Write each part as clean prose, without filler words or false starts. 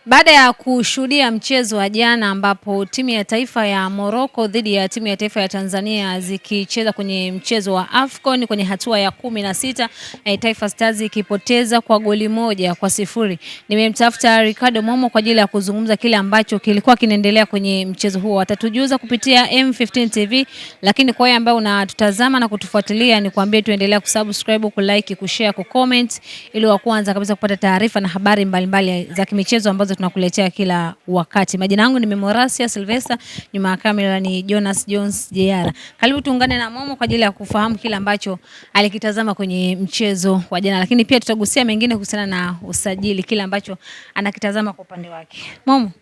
Baada ya kushuhudia mchezo wa jana ambapo timu ya taifa ya Morocco dhidi ya timu ya taifa ya Tanzania zikicheza kwenye mchezo wa AFCON kwenye hatua ya 16, Taifa Stars ikipoteza kwa goli 1-0. Nimemtafuta Ricardo Momo kwa ajili ya kuzungumza kile ambacho kilikuwa kinaendelea kwenye mchezo huo. Watatujuza kupitia M15 TV, lakini kwa wewe ambao unatutazama na kutufuatilia ni kuambie tuendelea kusubscribe, kulike, kushare, kucomment ili wa kwanza kabisa kupata taarifa na habari mbalimbali za kimichezo ambazo tunakuletea kila wakati. Majina yangu ni Memorasia Sylvester, nyuma ya kamera ni Jonas Jones JR. Karibu tuungane na Momo kwa ajili ya kufahamu kile ambacho alikitazama kwenye mchezo wa jana, lakini pia tutagusia mengine kuhusiana na usajili, kile ambacho anakitazama kwa upande wake. Momo,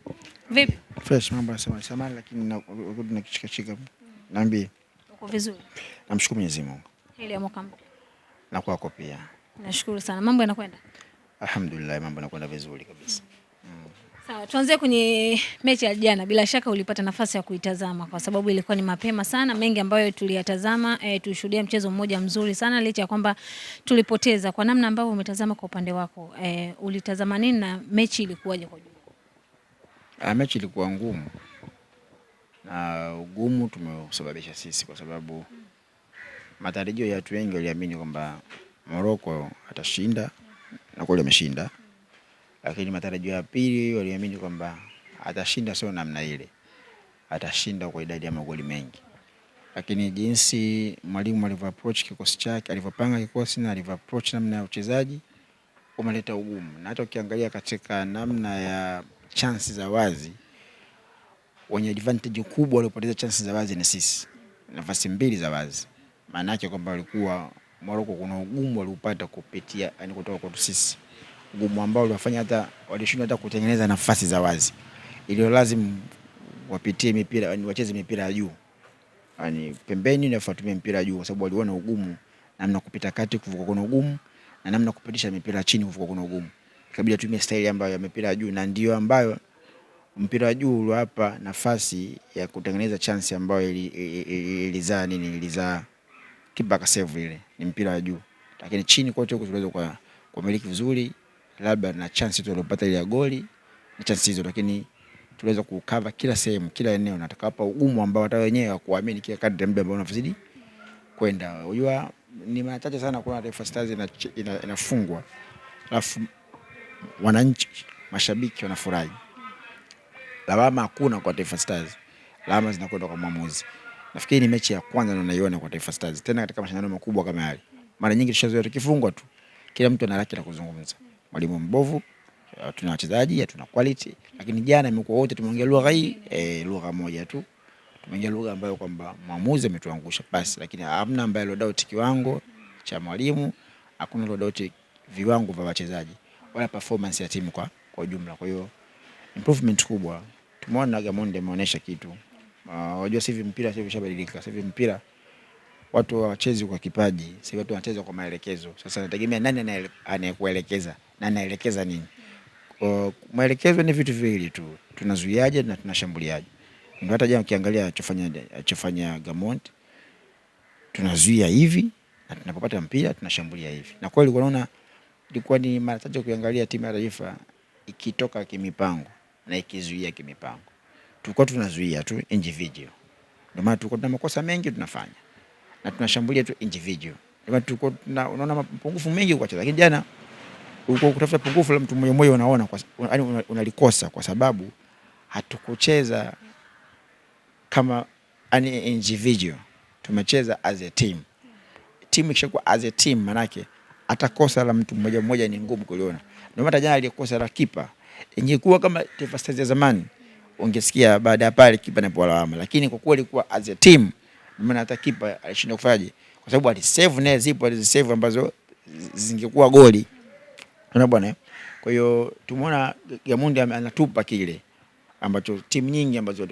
vipi? Fresh, mambo yanasema samani lakini na kichika. Naambie. Uko vizuri? Namshukuru Mwenyezi Mungu. Hili ya mwaka mpya. Na kwako pia. Nashukuru sana. Mambo yanakwenda? Alhamdulillah, mambo yanakwenda vizuri kabisa. Sawa, tuanze kwenye mechi ya jana. Bila shaka ulipata nafasi ya kuitazama kwa sababu ilikuwa ni mapema sana. Mengi ambayo tuliyatazama, tulishuhudia mchezo mmoja mzuri sana licha ya kwamba tulipoteza. Kwa namna ambavyo umetazama kwa upande wako, ulitazama nini na mechi ilikuwaje kwa jumla? Mechi ilikuwa ngumu. Na ugumu tumeusababisha sisi kwa sababu matarajio ya watu wengi waliamini kwamba Morocco atashinda na kweli ameshinda. Lakini matarajio ya pili waliamini kwamba atashinda sio namna ile. Atashinda kwa idadi ya magoli mengi. Lakini jinsi mwalimu alivyoapproach kikosi chake, alivyopanga kikosi na alivyoapproach namna ya uchezaji umeleta ugumu. Na hata ukiangalia katika namna ya chances za wazi, wenye advantage kubwa waliopoteza chances za wazi ni sisi. Nafasi 2 za wazi. Maana yake kwamba walikuwa Morocco kuna ugumu waliupata kupitia yani kutoka kwa sisi. Ugumu ambao uliwafanya hata walishindwa hata kutengeneza nafasi za wazi. Ilio lazima wapitie mipira, wacheze mipira ya juu. Yaani pembeni na watumie mpira ya juu kwa sababu waliona ugumu namna kupita kati kuvuka kuna ugumu na namna kupitisha mipira chini kuvuka kuna ugumu. Ikabidi atumie style ambayo ya mipira ya juu na ndio ambayo mpira wa juu uliwapa nafasi ya kutengeneza chance ambayo ilizaa kipa akasave ile ni mpira wa juu. Lakini chini kote huko tuliweza kumiliki vizuri labda na chance tuliyopata ile ya goli na chance hizo, lakini tuliweza kucover kila sehemu kila eneo na tukawapa ugumu ambao hata wenyewe kuamini kila kadri muda ambao unazidi kwenda. Unajua ni mara chache sana kuna Taifa Stars inafungwa alafu wananchi mashabiki wanafurahi. Lawama hakuna kwa Taifa Stars. Lawama zinakwenda kwa mwamuzi. Nafikiri ni mechi ya kwanza naiona kwa Taifa Stars tena katika mashindano makubwa kama yale. Mara nyingi tushazoea tukifungwa tu kila mtu ana laki la kuzungumza. Mwalimu mbovu, tuna wachezaji, tuna quality, lakini jana imekuwa wote tumeongea lugha hii, lugha moja tu. Tumeongea lugha ambayo kwamba mwamuzi ametuangusha basi, lakini hamna ambaye lo doubt kiwango cha mwalimu, hakuna lo doubt viwango vya wachezaji wala performance ya timu kwa ujumla. Kwa hiyo improvement kubwa. Tumeona Gamondi ameonyesha kitu. Unajua sasa hivi mpira sasa ushabadilika. Sasa hivi mpira watu hawachezi kwa kipaji, sasa watu wanacheza kwa maelekezo. Sasa nategemea nani anayekuelekeza, nani anaelekeza nini. Maelekezo ni vitu viwili tu, tunazuiaje na tunashambuliaje. Ndio hata jana ukiangalia achofanya Gamondi, tunazuia hivi na tunapopata mpira tunashambulia hivi. Na kweli unaona ilikuwa ni mara chache ukiangalia timu ya taifa ikitoka kimipango na ikizuia kimipango. Tulikuwa tunazuia tu individual. Ndio maana tulikuwa tuna makosa mengi tunafanya. Na tunashambulia tu individual. Ndio maana tulikuwa unaona mapungufu mengi kwa wachezaji. Lakini jana ulikuwa kutafuta pungufu la mtu mmoja mmoja unaona yaani unalikosa kwa sababu hatukucheza kama ani individual. Tumecheza as a team. Timu ikishakuwa as a team manake atakosa la mtu mmoja mmoja ni ngumu kuliona. Ndio maana jana alikosa la kipa. Ingekuwa kama Taifa Stars ya zamani ungesikia baada ya pale kipa anapewa lawama, lakini kwa kuwa ilikuwa as a team maana hata kipa alishindwa kufaje kwa sababu alisave naye zipo alizisave ambazo zingekuwa goli. Unaona bwana. Kwa hiyo tumeona Gamondi anatupa kile ambacho timu nyingi ambazo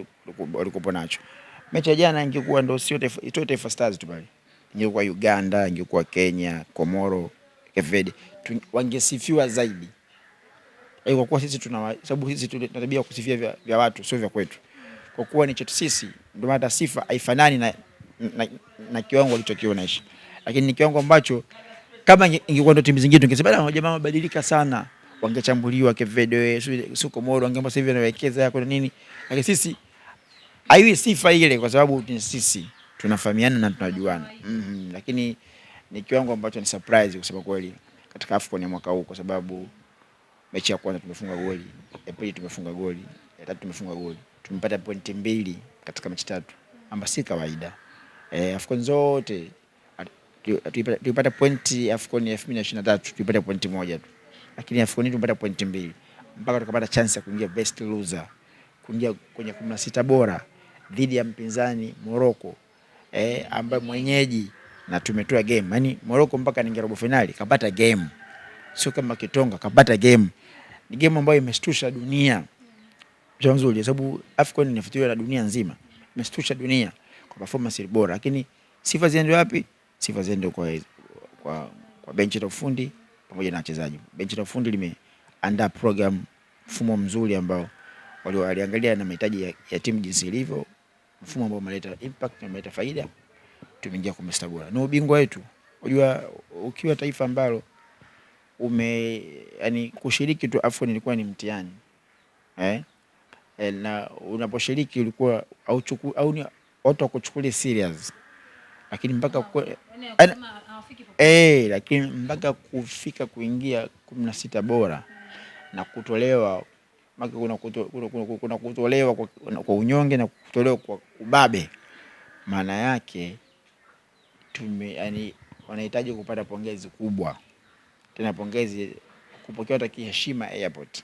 walikuwa nacho. Mechi ya jana ingekuwa ndio sio Taifa Stars tu bali. Ingekuwa Uganda, ingekuwa Kenya, Komoro, Cape Verde wangesifiwa zaidi. Kwa kuwa sisi sababu sisi tuna tabia kusifia vya watu sio vya kwetu. Kwa kuwa ni chetu sisi ndio maana sifa haifanani na kiwango alichokionyesha. Lakini ni kiwango ambacho kama ingekuwa ndio timu zingine tungesema jamaa mabadilika sana. wangechambuliwa Kevedo, sio Komoro, wangeomba sasa hivi wanawekeza yako na nini. Lakini sisi haiwi sifa ile kwa sababu sisi tunafahamiana na tunajuana. Lakini ni kiwango ambacho ni surprise kusema kweli katika AFCON ya mwaka huu, kwa sababu mechi ya kwanza tumefunga goli, ya pili tumefunga goli, ya tatu tumefunga goli. Tumepata pointi 2 katika mechi 3 ambapo si kawaida. AFCON zote tulipata pointi. AFCON ya 2023 tulipata pointi 1 tu, lakini AFCON hii tumepata pointi 2 mpaka tukapata chance ya kuingia best loser, kuingia kwenye 16 bora dhidi ya mpinzani Morocco, ambaye mwenyeji, na tumetoa game. Yani Morocco mpaka anaingia robo finali kapata game, sio kama Kitonga, kapata game. Ni game ambayo imeshtusha dunia. Nzuri sababu AFCON inafuatiliwa na dunia nzima, imeshtusha dunia kwa performance bora. Lakini sifa ziende wapi? Sifa ziende kwa bench la ufundi pamoja na wachezaji. Bench la ufundi limeandaa program, mfumo mzuri ambao waliangalia na mahitaji ya timu jinsi ilivyo, mfumo ambao umeleta impact na umeleta faida. Tumeingia kwa mstari bora. Ni ubingwa wetu. Unajua ukiwa taifa ambalo yani kushiriki tu AFCON ilikuwa ni mtihani. Na unaposhiriki ulikuwa au watu wakuchukulia serious. Lakini mpaka lakini mpaka kufika kuingia 16 bora na kutolewa, kuna kutolewa kwa unyonge na kutolewa kwa ubabe, maana yake yani wanahitaji kupata pongezi kubwa. Tena pongezi kupokewa hata heshima airport.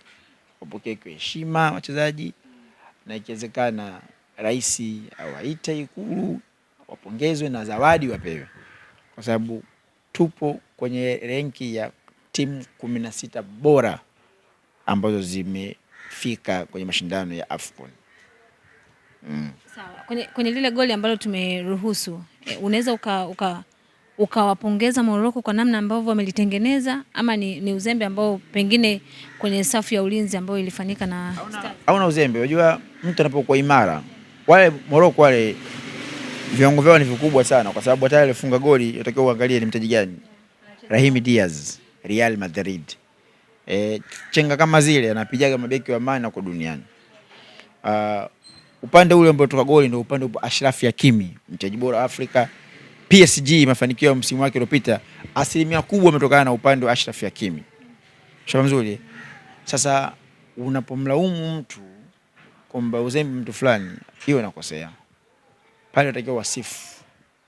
Wapokee kwa heshima wachezaji, na ikiwezekana rais awaite Ikulu, wapongezwe na zawadi wapewe, kwa sababu tupo kwenye renki ya timu 16 bora ambazo zimefika kwenye mashindano ya AFCON. Sawa. Kwenye lile goli ambalo tumeruhusu, unaweza ukawapongeza Morocco kwa namna ambavyo wamelitengeneza, ama ni uzembe ambao pengine kwenye safu ya ulinzi ambao ilifanyika na hauna uzembe? Unajua mtu anapokuwa imara, wale Morocco wale viwango vyao ni vikubwa sana, kwa sababu hata alifunga goli unatakiwa uangalie ni mtaji gani. Brahim Diaz, Real Madrid. Chenga kama zile anapigaga mabeki wa maana kwa duniani. Upande ule ambao toka goli ndio upande wa Ashraf Hakimi, mchezaji bora Afrika. PSG mafanikio ya msimu wake uliopita asilimia kubwa umetokana na upande wa Ashraf Hakimi. Shamba mzuri. Sasa unapomlaumu mtu kwamba uzembe mtu fulani, hiyo inakosea. Pale unatakiwa wasifu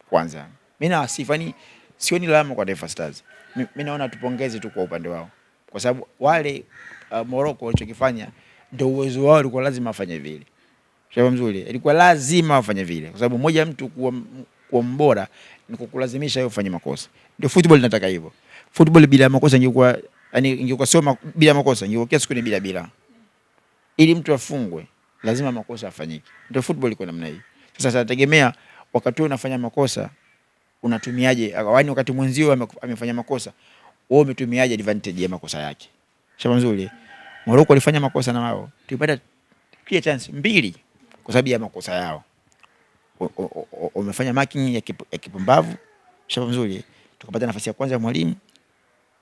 kwanza. Mimi na wasifu, yani sioni lawama kwa Taifa Stars. Mimi naona tupongeze tu kwa upande wao, kwa sababu wale Morocco walichokifanya ndio uwezo wao, ulikuwa lazima afanye vile. Shamba mzuri. Ilikuwa lazima afanye vile, kwa sababu mmoja mtu kuwa mbora ni kukulazimisha wewe ufanye makosa. Ndio football inataka hivyo. Football bila makosa ingekuwa, yani ingekuwa sio bila makosa, ingekuwa kiasi kuni bila. Ili mtu afungwe lazima makosa afanyike. Ndio football iko namna hii. Sasa tunategemea wakati wewe unafanya makosa unatumiaje? Yaani wakati mwenzio amefanya makosa, wewe umetumiaje advantage ya makosa yake? Shamba mzuri. Morocco walifanya makosa na wao, tulipata clear chance 2 kwa sababu ya makosa yao. Wamefanya marking ya kipumbavu. Shamba mzuri. Tukapata nafasi ya kwanza ya mwalimu,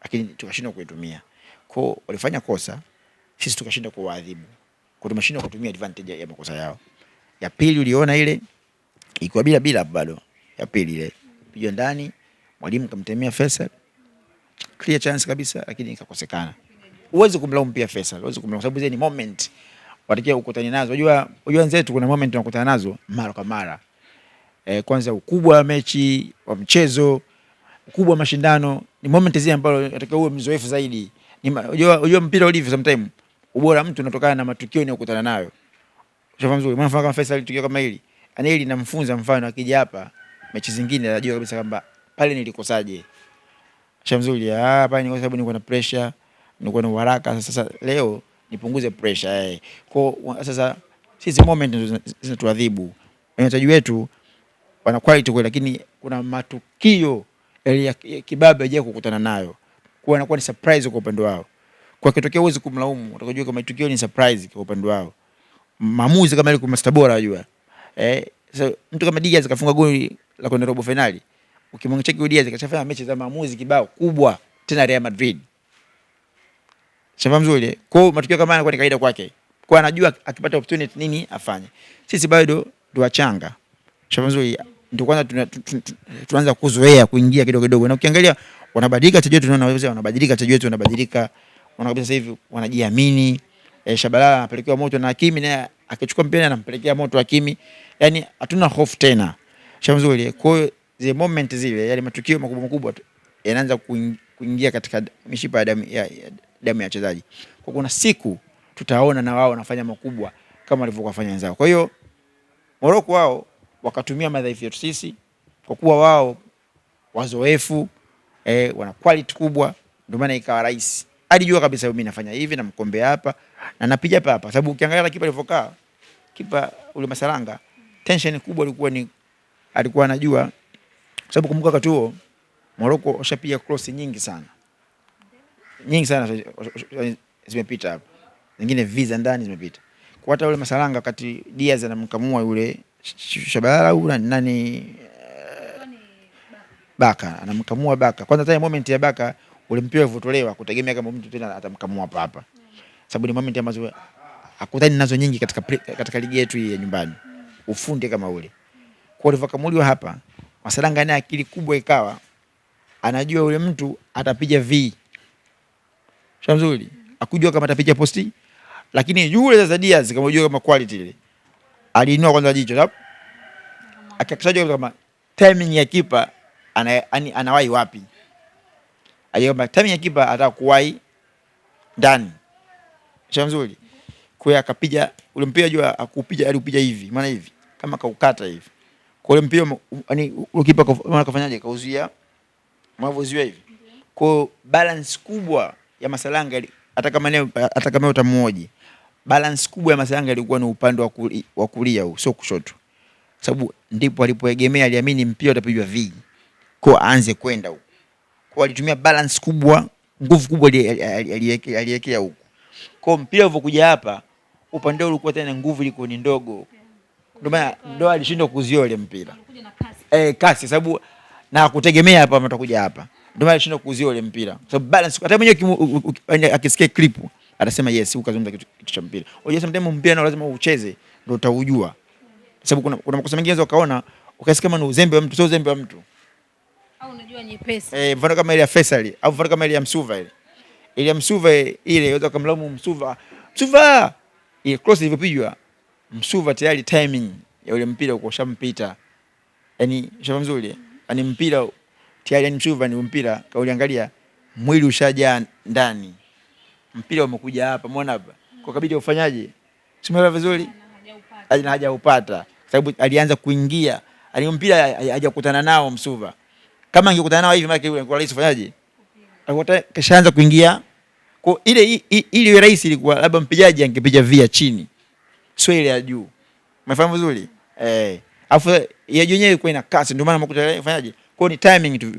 lakini tukashindwa kuitumia. Kwa walifanya kosa, sisi tukashindwa kuwaadhibu. Kwa tumeshindwa kutumia advantage ya makosa yao. Ya pili uliona ile ilikuwa bila bado. Ya pili ile pigo ndani, mwalimu kamtemea Faisal, clear chance kabisa, lakini ikakosekana. Uweze kumlaumu pia Faisal, uweze kumlaumu sababu zile ni moment watakia ukutani nazo. Unajua wenzetu kuna moment tunakutana nazo mara kwa mara. Kwanza ukubwa wa mechi, wa mchezo, ukubwa wa mashindano, ni moment zile ambazo unatakiwa uwe mzoefu zaidi. Unajua mpira ulivyo sometimes, ubora mtu unatokana na matukio unayokutana nayo. Shafahamu mzuri. Maana kama Faisal tukio kama hili, ana hili namfunza, mfano akija hapa mechi zingine anajua kabisa kwamba pale nilikosaje. Shafahamu mzuri. Hapa ni kwa sababu nilikuwa na pressure, nilikuwa na haraka, sasa leo nipunguze pressure. Kwa sasa sisi moment zinatuadhibu. Wachezaji wetu wana quality kweli, lakini kuna matukio ya kibabe haja kukutana nayo, kwa anakuwa ni surprise kwa upande wao. Kwa kitokea uweze kumlaumu, utakajua kama tukio ni surprise kwa upande wao. Maamuzi kama ile kwa Master bora unajua. So mtu kama Diaz kafunga goli la kwenda robo finali, ukimwangalia Diaz kashafanya mechi za maamuzi kibao kubwa, tena Real Madrid. Shamba mzuri. Kwa hiyo matukio kama yanakuwa ni kawaida kwake. Kwa anajua akipata opportunity nini afanye. Sisi bado ndo wachanga. Shamba mzuri ndio kwanza tunaanza kuzoea kuingia kidogo kidogo. Na ukiangalia wanabadilika wachezaji wetu, tunaona wao wanabadilika, wachezaji wetu wanabadilika. Unaona kabisa sasa hivi wanajiamini. Shabalala anapelekewa moto na Hakimi, naye akichukua mpira anampelekea moto Hakimi. Yaani hatuna hofu tena. Shamba mzuri. Kwa hiyo zile moment zile, yale matukio makubwa makubwa yanaanza kuingia katika mishipa ya damu ya wachezaji. Kwa kuna siku tutaona na wao wanafanya makubwa kama walivyokuwa wafanya wenzao. Kwa hiyo Morocco wao wakatumia madhaifu yetu sisi, kwa kuwa wao wazoefu, wana quality kubwa, ndio maana ikawa rahisi. Alijua kabisa mimi nafanya hivi na mkombe hapa na napiga hapa, sababu ukiangalia kipa alivyokaa, kipa ule Masalanga, tension kubwa ilikuwa ni alikuwa anajua, sababu kumbuka wakati huo Morocco washapiga cross nyingi sana zimepita hapa, nyingine visa ndani zimepita. Kwa hata ule Masalanga wakati Diaz anamkamua yule Shabalala au nani Baka anamkamua Baka, kwanza hata moment ya Baka ule mpira ulivotolewa kutegemea kama mtu tena atamkamua hapa, sababu ni moment ambazo hakutani nazo nyingi katika ligi yetu hii ya nyumbani, ufundi kama ule. Kwa ulivyokamuliwa hapa, Masalanga naye akili kubwa ikawa anajua yule mtu atapiga V. Shamzuri, akujua kama atapiga posti, lakini yule sasa Diaz kama unajua kama quality ile. Aliinua kwanza jicho, sababu akakishaje kama timing ya kipa anawahi wapi. Aliomba timing ya kipa atakuwahi ndani. Shamzuri. Kwa hiyo akapiga ule mpira, jua akupiga alipiga hivi, maana hivi kama kaukata hivi. Kwa ule mpira yani ule kipa kafanyaje, kauzia mavoziwa hivi. Kwa balance kubwa ya Masalanga, hata kama utamuoje, balance kubwa ya Masalanga ilikuwa ni upande wa kulia huu, sio kushoto, sababu ndipo alipoegemea, aliamini mpira utapigwa V, kwa aanze kwenda huko. Kwa alitumia balance kubwa, nguvu kubwa aliwekea huko. Kwa mpira ulipokuja hapa, upande ulikuwa tena nguvu ilikuwa ni ndogo, ndio maana ndo alishindwa kuzio ile mpira. Kasi, sababu na kutegemea hapa mtakuja hapa, ndio maana alishindwa kuzio ile mpira, sababu balance. Hata mwenyewe akisikia clip atasema yes, ukazungumza kitu cha mpira. Unajua sometimes mpira nao lazima ucheze ndio utaujua, sababu kuna makosa mengi unaweza ukaona ukasikia kama ni uzembe wa mtu, sio uzembe wa mtu, au unajua nyepesi. Mfano kama ile ya Faisal au mfano kama ile ya Msuva ile ya Msuva ile unaweza kumlaumu Msuva ile cross ilipigwa Msuva, tayari timing ya ule mpira uko shampita, yani shamba mzuri, yani mpira tayari, yani Msuva ni mpira kauliangalia mwili ushajaa ndani, mpira umekuja hapa, umeona hapa, kwa kabidi ufanyaje, simeelewa vizuri, hajaupata sababu alianza kuingia, ali mpira hajakutana nao Msuva. Kama angekutana nao hivi maana yule kwa rahisi ufanyaje, alikuwa kashaanza kuingia. Kwa ile rahisi ilikuwa labda mpigaji angepiga via chini, sio ile ya juu, umefahamu vizuri afu ya juu yenyewe ilikuwa ina kasi, ndio maana mkuta ufanyaje, kwa ni timing tu.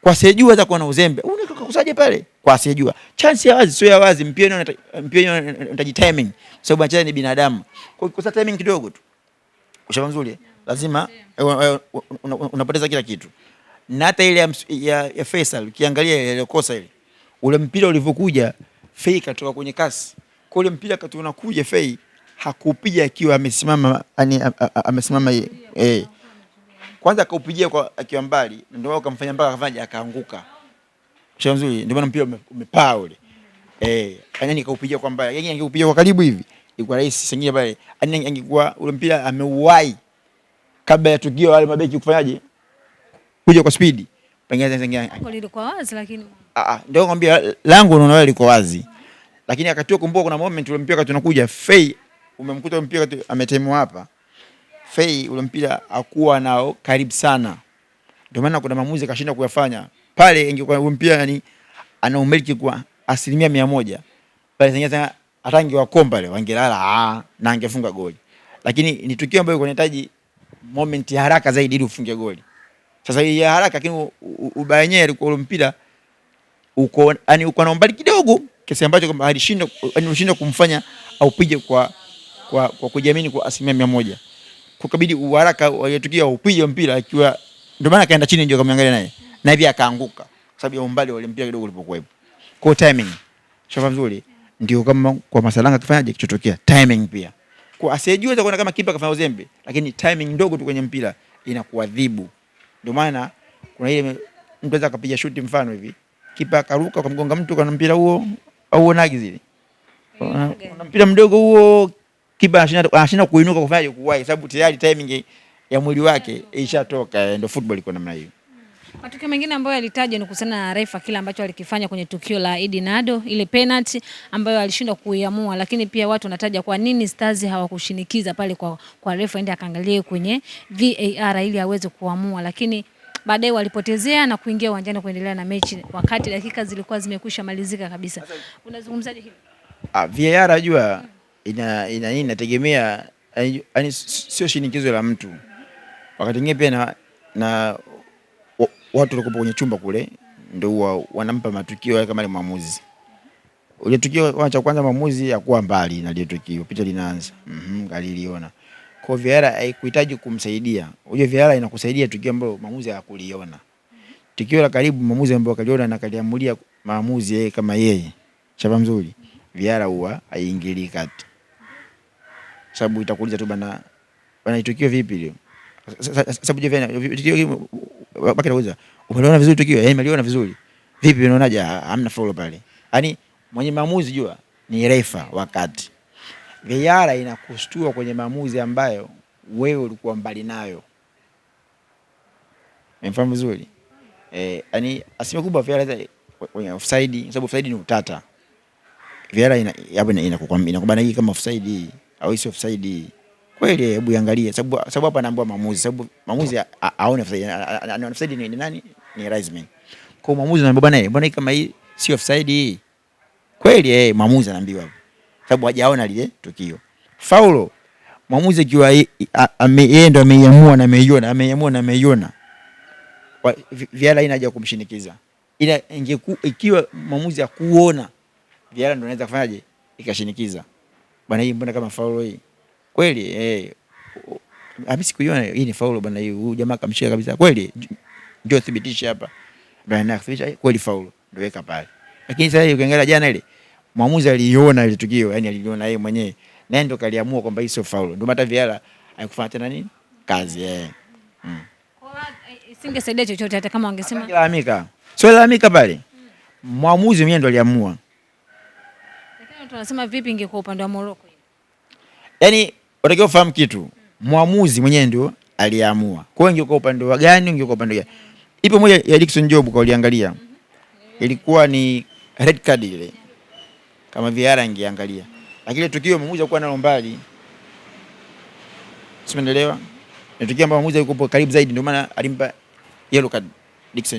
Kwa sijua hata kuwa na uzembe unakusaje pale, kwa sijua chance ya wazi sio ya wazi, mpira unahitaji timing, sababu mchezaji ni binadamu. Kwa kukosa timing kidogo tu ushauri mzuri, lazima unapoteza kila kitu. Na hata ile ya Faisal ukiangalia ile kosa ile, ule mpira ulivyokuja Fei katoka kwenye kasi, kwa ule mpira kati unakuja Fei hakupiga akiwa amesimama, yani amesimama kwanza akaupigia kwa akiwa mbali, ndio akamfanya mpaka akafanya akaanguka. Sio mzuri, ndio maana mpira umepaa ule. Yani kaupigia kwa mbali, yani angeupigia kwa karibu hivi ilikuwa rahisi sengine pale, yani angekuwa ule mpira ameuwai kabla ya tukio wale mabeki kufanyaje kuja kwa speed, pengine zingine lilikuwa wazi, lakini ndio ngambia langu unaona wewe liko wazi, lakini akatoa. Kumbuka kuna moment ule mpira kati unakuja Fei, umemkuta ule mpira ametemwa hapa Fei, ule mpira hakuwa nao karibu sana, ndio maana kuna maamuzi kashinda kuyafanya pale. Ingekuwa ule mpira yani ana umiliki kwa 100% pale, zingine atangi wa komba pale wangelala na angefunga goli, lakini ni tukio ambalo linahitaji moment ya haraka zaidi ili ufunge goli. Sasa hii ya haraka, lakini ubaya wenyewe alikuwa ule mpira uko yani uko na umbali kidogo kiasi ambacho kwamba alishinda kumfanya aupige kwa kujiamini kwa 100%. Kukabidi uharaka waliotukia upige mpira akiwa, ndio maana kaenda chini, ndio kamwangalia naye na pia akaanguka kwa sababu ya umbali wa mpira kidogo ulipokuwepo. Kwa timing Shafa vizuri. Ndio kama kwa Masalanga kifanyaje kichotokea timing pia. Kwa asiyejua kuona kama kipa kafanya uzembe, lakini timing ndogo tu kwenye mpira inakuadhibu. Ndio maana kuna ile mtu anaweza kupiga shuti mfano hivi, kipa akaruka akamgonga mtu kwa mpira huo au uonaje zile. Una mpira mdogo huo, kipa anashinda kuinuka kufanya kuwahi, sababu tayari timing ya mwili wake ishatoka. Ndio football iko namna hiyo. Matukio mengine ambayo yalitajwa ni kuhusiana na refa, kile ambacho alikifanya kwenye tukio la Idi Nado, ile penalty ambayo alishindwa kuiamua, lakini pia watu wanataja kwa nini Stars hawakushinikiza pale kwa refa ende akaangalie kwenye VAR ili aweze kuamua, lakini baadaye walipotezea na kuingia uwanjani kuendelea na mechi wakati dakika zilikuwa zimekwisha malizika kabisa. Unazungumzaje hivi? VAR ajua inategemea, yani sio shinikizo la mtu. Wakati mwingine pia na watu walikuwa kwenye chumba kule ndio wanampa matukio kama ni maamuzi. Ile tukio cha kwanza maamuzi ya kuwa mbali na ile tukio, picha linaanza. Aliliona. Kwa VAR haikuhitaji kumsaidia. Hiyo VAR inakusaidia tukio ambalo maamuzi hayakuliona. Tukio la karibu maamuzi ambayo kaliona na kaliamulia maamuzi yeye kama yeye. Chapa mzuri. VAR huwa haiingilii kati. Sababu itakuuliza tu bana tukio vipi leo? Sababu tukio baki nauliza, umeona vizuri tukio? Nimeliona vizuri. Vipi unaonaje? Hamna foul pale. Yaani mwenye maamuzi jua ni refa wakati. VAR inakustua kwenye maamuzi ambayo wewe ulikuwa mbali nayo. Umefahamu vizuri? Yaani asilimia kubwa VAR kwenye offside, sababu offside ni utata. VAR inakubana hii kama offside au sio offside. Kweli hebu iangalie sababu hapa anaambiwa maamuzi, sababu maamuzi aone offside ni nani? Ni Raisman. Kwa maamuzi anaambiwa bwana mbona hii kama hii sio offside hii. Kweli maamuzi anaambiwa hapo. Sababu hajaona lile tukio. Faulo maamuzi ikiwa yeye ndo ameiamua na ameiona. VAR haina haja kumshinikiza. Ila ikiwa maamuzi ya kuona, VAR ndo anaweza kufanyaje? Ikashinikiza. Bwana hii mbona kama faulo hii? Kweli mimi sikuiona hii ni faulo bwana, hii huyu jamaa kamshika kabisa. Kweli ndio thibitisha hapa. Bwana nakuthibitisha kweli faulo ndio weka pale. Lakini sasa ukiangalia jana ile mwamuzi aliona ile tukio, yani aliona yeye mwenyewe. Naye ndo kaliamua kwamba hii sio faulo. Ndio hata VAR haikufanya tena nini? Kazi Kwa isingesaidia chochote hata kama wangesema. Lalamika. Sio lalamika pale. Mwamuzi mwenyewe ndo aliamua. Lakini tunasema vipi ingekuwa upande wa Morocco? Yaani unatakiwa ufahamu kitu. Mwamuzi mwenyewe ndio aliamua. Kwa hiyo ingekuwa upande wa gani, ingekuwa upande gani? Ipo moja ya Dickson Job kwa uliangalia. Ilikuwa ni red card ile. Kama VAR ingeangalia. Lakini tukio mwamuzi alikuwa nalo mbali. Simenelewa? Ni tukio ambalo mwamuzi yuko karibu zaidi ndio maana alimpa yellow card Dickson.